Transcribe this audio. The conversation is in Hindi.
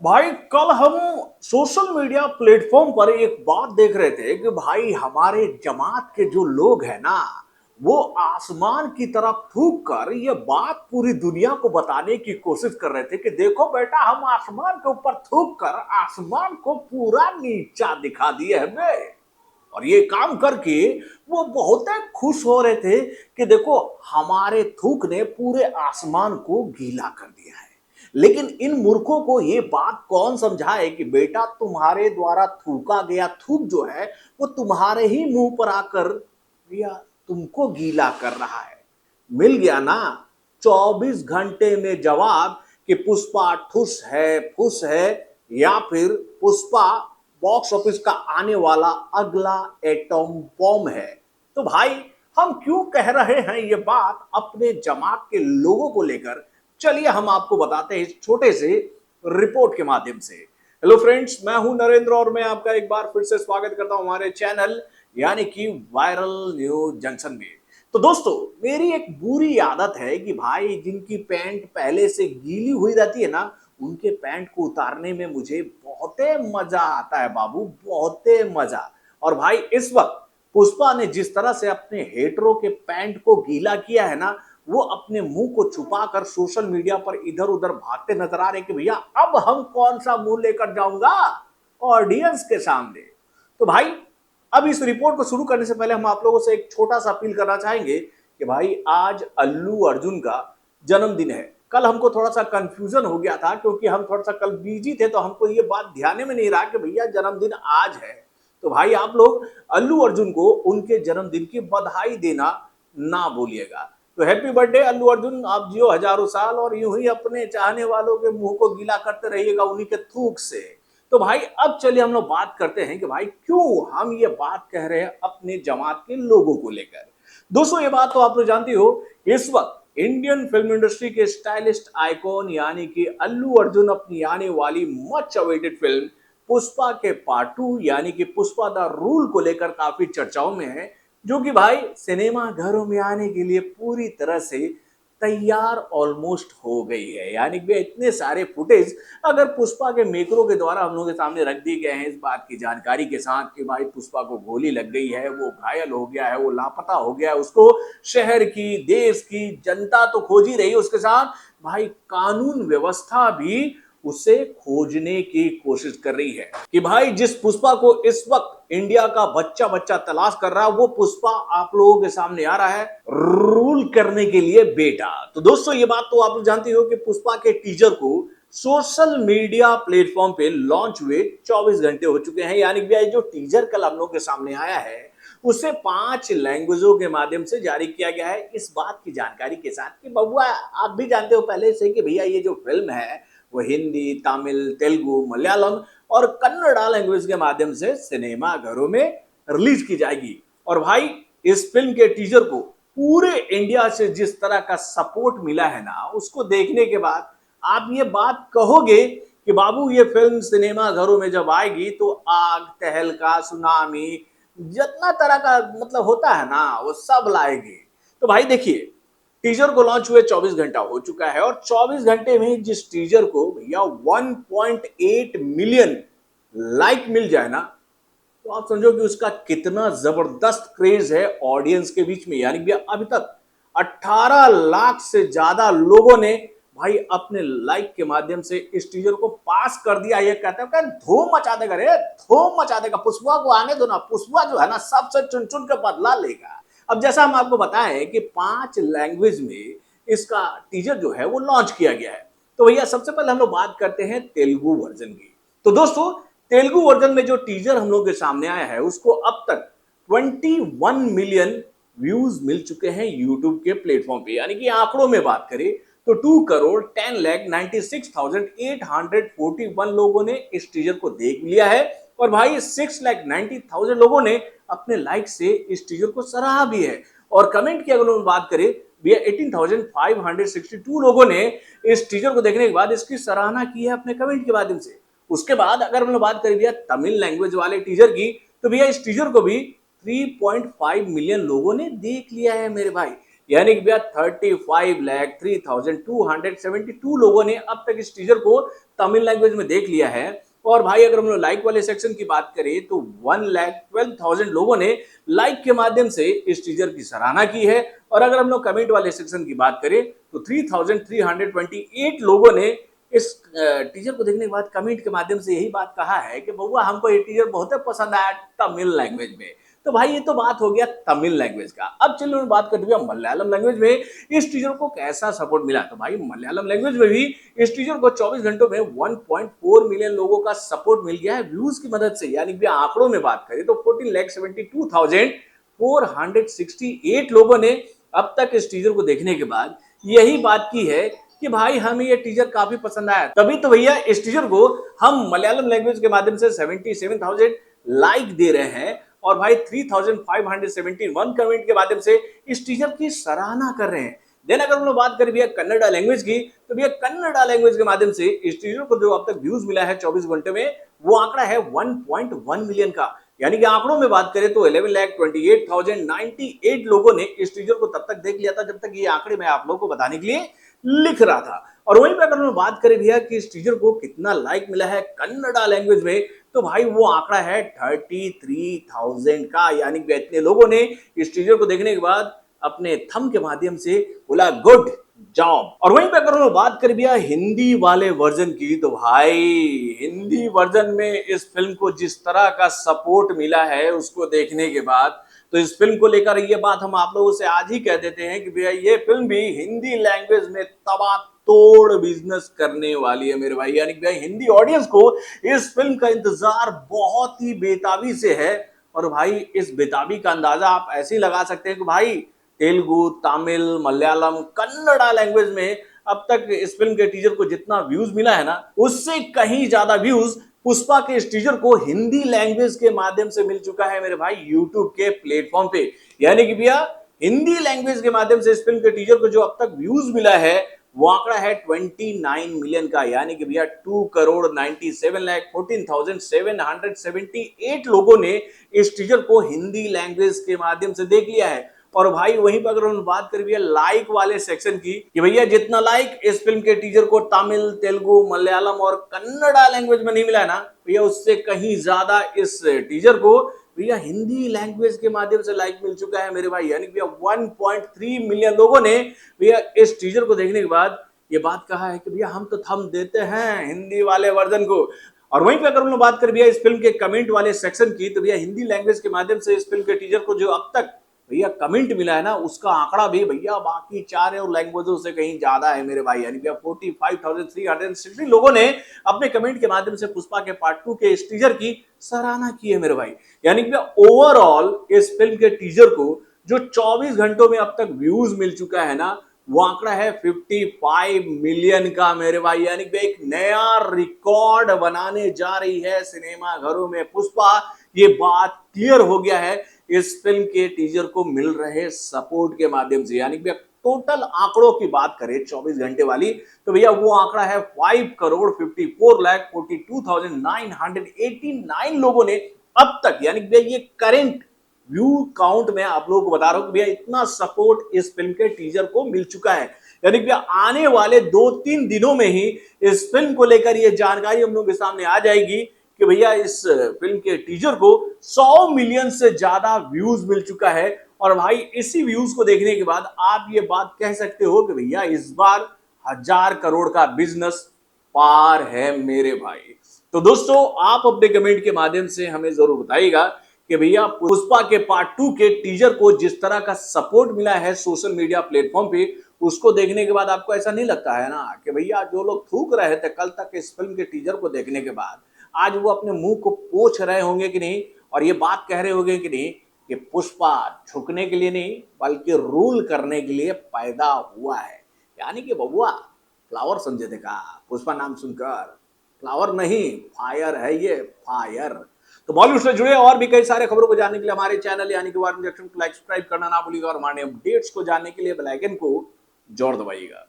भाई कल हम सोशल मीडिया प्लेटफॉर्म पर एक बात देख रहे थे कि भाई हमारे जमात के जो लोग हैं ना, वो आसमान की तरफ थूक कर ये बात पूरी दुनिया को बताने की कोशिश कर रहे थे कि देखो बेटा, हम आसमान के ऊपर थूक कर आसमान को पूरा नीचा दिखा दिए हमें। और ये काम करके वो बहुत खुश हो रहे थे कि देखो, हमारे थूक ने पूरे आसमान को गीला कर दिया है। लेकिन इन मूर्खों को ये बात कौन समझाए कि बेटा, तुम्हारे द्वारा थूका गया थूक जो है वो तुम्हारे ही मुंह पर आकर या तुमको गीला कर रहा है। मिल गया ना 24 घंटे में जवाब कि पुष्पा ठुस है, फुस है, या फिर पुष्पा बॉक्स ऑफिस का आने वाला अगला एटम बॉम्ब है। तो भाई, हम क्यों कह रहे हैं ये बात अपने जमात के लोगों को लेकर? चलिए हम आपको बताते हैं इस छोटे से रिपोर्ट के माध्यम से। हेलो फ्रेंड्स, मैं हूं नरेंद्र और मैं आपका एक बार फिर से स्वागत करता हूं हमारे चैनल यानी कि वायरल न्यूज जंक्शन में। तो दोस्तों, मेरी एक बुरी आदत है कि भाई जिनकी पैंट पहले से गीली हुई रहती है ना, उनके पैंट को उतारने में मुझे बहुत मजा आता है बाबू, बहुत मजा। और भाई इस वक्त पुष्पा ने जिस तरह से अपने हेटरों के पैंट को गीला किया है ना, वो अपने मुंह को छुपाकर सोशल मीडिया पर इधर उधर भागते नजर आ रहे कि भैया अब हम कौन सा मुंह लेकर जाऊंगा ऑडियंस के सामने। तो भाई, अब इस रिपोर्ट को शुरू करने से पहले हम आप लोगों से एक छोटा सा अपील करना चाहेंगे कि भाई आज अल्लू अर्जुन का जन्मदिन है। कल हमको थोड़ा सा कंफ्यूजन हो गया था क्योंकि हम थोड़ा सा कल बिजी थे, तो हमको ये बात ध्यान में नहीं रहा कि भैया जन्मदिन आज है। तो भाई आप लोग अल्लू अर्जुन को उनके जन्मदिन की बधाई देना ना भूलिएगा। तो हैप्पी बर्थडे अल्लू अर्जुन, आप जियो हजारों साल और यूं ही अपने चाहने वालों के मुंह को गीला करते रहिएगा उन्हीं के थूक से। तो भाई अब चलिए हम लोग बात करते हैं कि भाई क्यों हम ये बात कह रहे हैं अपने जमात के लोगों को लेकर। दोस्तों, ये बात तो आप लोग जानती हो, इस वक्त इंडियन फिल्म इंडस्ट्री के स्टाइलिस्ट आइकॉन यानी कि अल्लू अर्जुन अपनी आने वाली मच अवेटेड फिल्म पुष्पा के पार्ट 2 यानी कि पुष्पा द रूल को लेकर काफी चर्चाओं में है, जो कि भाई सिनेमा घरों में आने के लिए पूरी तरह से तैयार ऑलमोस्ट हो गई है। यानी कि इतने सारे फुटेज अगर पुष्पा के मेकरों के द्वारा हम लोगों के सामने रख दिए गए हैं इस बात की जानकारी के साथ कि भाई पुष्पा को गोली लग गई है, वो घायल हो गया है, वो लापता हो गया है, उसको शहर की देश की जनता तो खोज ही रही है, उसके साथ भाई कानून व्यवस्था भी उसे खोजने की कोशिश कर रही है कि भाई जिस पुष्पा को इस वक्त इंडिया का बच्चा बच्चा तलाश कर रहा है, वो पुष्पा आप लोगों के सामने आ रहा है रूल करने के लिए बेटा। तो दोस्तों, ये बात तो आप लोग जानते हो कि पुष्पा के टीजर को सोशल मीडिया प्लेटफॉर्म पे लॉन्च हुए 24 घंटे हो चुके हैं। यानी कि जो टीजर कल हम लोग के सामने आया है उसे 5 लैंग्वेजों के माध्यम से जारी किया गया है, इस बात की जानकारी के साथ कि बबुआ आप भी जानते हो पहले से कि भैया ये जो फिल्म है वो हिंदी, तमिल, तेलुगु, मलयालम और कन्नड़ा लैंग्वेज के माध्यम से सिनेमा घरों में रिलीज की जाएगी। और भाई इस फिल्म के टीजर को पूरे इंडिया से जिस तरह का सपोर्ट मिला है ना, उसको देखने के बाद आप ये बात कहोगे कि बाबू ये फिल्म सिनेमा घरों में जब आएगी तो आग, तहलका, सुनामी, जितना तरह का मतलब होता है ना वो सब लाएगी। तो भाई देखिए, टीजर को लॉन्च हुए 24 घंटा हो चुका है और 24 घंटे में जिस टीजर को भैया 1.8 मिलियन लाइक मिल जाए ना, तो आप समझो कि उसका कितना जबरदस्त क्रेज है ऑडियंस के बीच में। यानी भैया अभी तक 18 लाख से ज्यादा लोगों ने भाई अपने लाइक के माध्यम से इस टीजर को पास कर दिया। ये कहते हैं धूम मचा देगा रे, धूम मचा देगा, पुष्पा को आने दो ना, पुष्पा जो है ना सबसे चुन चुन के बदला लेगा। अब जैसा हम आपको बताएं कि 5 लैंग्वेज में इसका टीजर जो है वो लॉन्च किया गया है। तो भैया सबसे पहले हम लोग बात करते हैं तेलुगु वर्जन की। तो दोस्तों, तेलुगु वर्जन में जो टीजर हम लोग के सामने आया है उसको अब तक 21 मिलियन व्यूज मिल चुके हैं यूट्यूब के प्लेटफॉर्म पे। यानी कि आंकड़ों में बात करें तो 2,10,96,841 लोगों ने इस टीजर को देख लिया है और भाई 6,90,000 लोगों ने अपने लाइक से इस टीजर को सराहा भी है। और कमेंट की अगर हम बात करें भैया 18,562 लोगों ने इस टीजर को देखने के बाद इसकी सराहना की है अपने कमेंट के माध्यम से। उसके बाद अगर हम लोग बात करें भैया तमिल लैंग्वेज वाले टीजर की, तो भैया इस टीजर को भी 3.5 मिलियन लोगों ने देख लिया है मेरे भाई। यानी कि भैया 35,03,272 लोगों ने अब तक इस टीजर को तमिल लैंग्वेज में देख लिया है। और भाई अगर हम लोग लाइक वाले सेक्शन की बात करें तो 1,12,000 लोगों ने लाइक के माध्यम से इस टीजर की सराहना की है। और अगर हम लोग कमेंट वाले सेक्शन की बात करें तो 3,328 लोगों ने इस टीजर को देखने के बाद कमेंट के माध्यम से यही बात कहा है कि बउआ हमको ये टीजर बहुत पसंद आया तमिल लैंग्वेज में। तो भाई ये तो बात हो गया तमिल लैंग्वेज का। अब चलिए बात करते हैं मलयालम लैंग्वेज में इस टीजर को कैसा सपोर्ट मिला। तो भाई मलयालम लैंग्वेज में भी इस टीजर को 24 घंटों में 1.4 मिलियन लोगों का सपोर्ट मिल गया है व्यूज की मदद से। यानी कि आंकड़ों में बात करें तो 14,72,468 लोगों ने अब तक इस टीजर को देखने के बाद यही बात की है कि भाई हमें ये टीजर काफी पसंद आया। तभी तो भैया इस टीजर को हम मलयालम लैंग्वेज के माध्यम से 77,000 लाइक दे रहे हैं और भाई 3,571 कमेंट के माध्यम से इस टीजर की सराहना कर रहे हैं। देन अगर हम लोग बात करें भैया कन्नड़ा लैंग्वेज की तो भैया कन्नड़ा लैंग्वेज के माध्यम से इस टीजर को जो अब तक व्यूज मिला है 24 घंटे में वो आंकड़ा है 1.1 मिलियन का। यानी कि आंकड़ों में बात करें तो 11,28,098 लोगों ने इस टीजर को तब तक देख लिया था जब तक ये आंकड़े मैं आप लोगों को बताने के लिए लिख रहा था। और वहीं पर अगर हम बात करें भैया कि इस टीजर को कितना लाइक मिला है कन्नड़ा लैंग्वेज में तो भाई वो आंकड़ा है 33,000 का। यानी कि इतने लोगों ने इस टीजर को देखने के बाद अपने थंब के माध्यम से बोला गुड जॉब। और वहीं पे अगर हम बात करें भैया हिंदी वाले वर्जन की तो भाई हिंदी वर्जन में इस फिल्म को जिस तरह का सपोर्ट मिला है उसको देखने के बाद तो इस फिल्म को लेकर ये बात हम आप लोगों से आज ही कह देते हैं कि भैया ये फिल्म भी हिंदी लैंग्वेज में तबातोड़ बिजनेस करने वाली है मेरे भाई। यानी कि हिंदी ऑडियंस को इस फिल्म का इंतजार बहुत ही बेताबी से है। और भाई इस बेताबी का अंदाजा आप ऐसे ही लगा सकते हैं कि भाई तेलुगु, तमिल, मलयालम, कन्नड़ा लैंग्वेज में अब तक इस फिल्म के टीजर को जितना व्यूज मिला है ना उससे कहीं ज्यादा व्यूज पुष्पा के इस टीजर को हिंदी लैंग्वेज के माध्यम से मिल चुका है मेरे भाई यूट्यूब के प्लेटफॉर्म पे। यानी कि भैया हिंदी लैंग्वेज के माध्यम से इस फिल्म के टीजर को जो अब तक व्यूज मिला है वो आंकड़ा है 29 मिलियन का। यानी कि भैया 2,97,14,778 लोगों ने इस टीजर को हिंदी लैंग्वेज के माध्यम से देख लिया है। और भाई वहीं पर अगर हम बात करें भैया लाइक वाले सेक्शन की कि भैया जितना लाइक इस फिल्म के टीजर को तमिल, तेलुगु, मलयालम और कन्नड़ा लैंग्वेज में नहीं मिला है ना भैया उससे कहीं ज्यादा इस टीजर को भैया हिंदी लैंग्वेज के माध्यम से लाइक मिल चुका है मेरे भाई। यानी भैया 1.3 मिलियन लोगों ने भैया इस टीजर को देखने के बाद ये बात कहा है कि भैया हम तो थंब देते हैं हिंदी वाले वर्जन को। और वहीं पे अगर हम लोग बात करें भैया इस फिल्म के कमेंट वाले सेक्शन की तो भैया हिंदी लैंग्वेज के माध्यम से इस फिल्म के टीजर को जो अब तक भैया कमेंट मिला है ना उसका आंकड़ा भी भैया बाकी चार और लैंग्वेजों से कहीं ज्यादा है मेरे भाई। यानी भैया 45,360 लोगों ने अपने कमेंट के माध्यम से पुष्पा के पार्ट 2 के इस टीजर की सराहना की है मेरे भाई। यानी भैया ओवरऑल इस फिल्म के टीजर को जो 24 घंटों में अब तक व्यूज मिल चुका है ना वो आंकड़ा है 55 मिलियन का मेरे भाई। यानी कि एक नया रिकॉर्ड बनाने जा रही है सिनेमा घरों में पुष्पा। ये बात क्लियर हो गया है इस फिल्म के टीजर को मिल रहे सपोर्ट के माध्यम से। यानी कि टोटल आंकड़ों की बात करें 24 घंटे वाली तो भैया वो आंकड़ा है 5,54,42,989 लोगों ने अब तक। यानी कि भैया ये करंट व्यू काउंट में आप लोगों को बता रहा हूं कि भैया इतना सपोर्ट इस फिल्म के टीजर को मिल चुका है। यानी कि आने वाले 2-3 दिनों में ही इस फिल्म को लेकर ये जानकारी हम लोग के सामने आ जाएगी कि भैया इस फिल्म के टीजर को 100 मिलियन से ज्यादा व्यूज मिल चुका है। और भाई इसी व्यूज को देखने के बाद आप ये बात कह सकते हो कि भैया इस बार 1,000 करोड़ का बिजनेस पार है मेरे भाई। तो दोस्तों आप अपने कमेंट के माध्यम से हमें जरूर बताइएगा कि भैया पुष्पा के पार्ट 2 के टीजर को जिस तरह का सपोर्ट मिला है सोशल मीडिया प्लेटफॉर्म पे उसको देखने के बाद आपको ऐसा नहीं लगता है ना कि भैया जो लोग थूक रहे थे कल तक इस फिल्म के टीजर को देखने के बाद आज वो अपने मुंह को पोंछ रहे होंगे कि नहीं और ये बात कह रहे होंगे कि नहीं कि पुष्पा झुकने के लिए नहीं बल्कि रूल करने के लिए पैदा हुआ है। यानी कि बबुआ फ्लावर समझे थे का पुष्पा नाम सुनकर? फ्लावर नहीं फायर है ये फायर। तो बॉलीवुड से जुड़े और भी कई सारे खबरों को जानने के लिए हमारे चैनल यानी कि वार्म रिएक्शन को लाइक सब्सक्राइब करना ना भूलिएगा और हमारे अपडेट्स को जानने के लिए बेल आइकन को जोर दबाइएगा।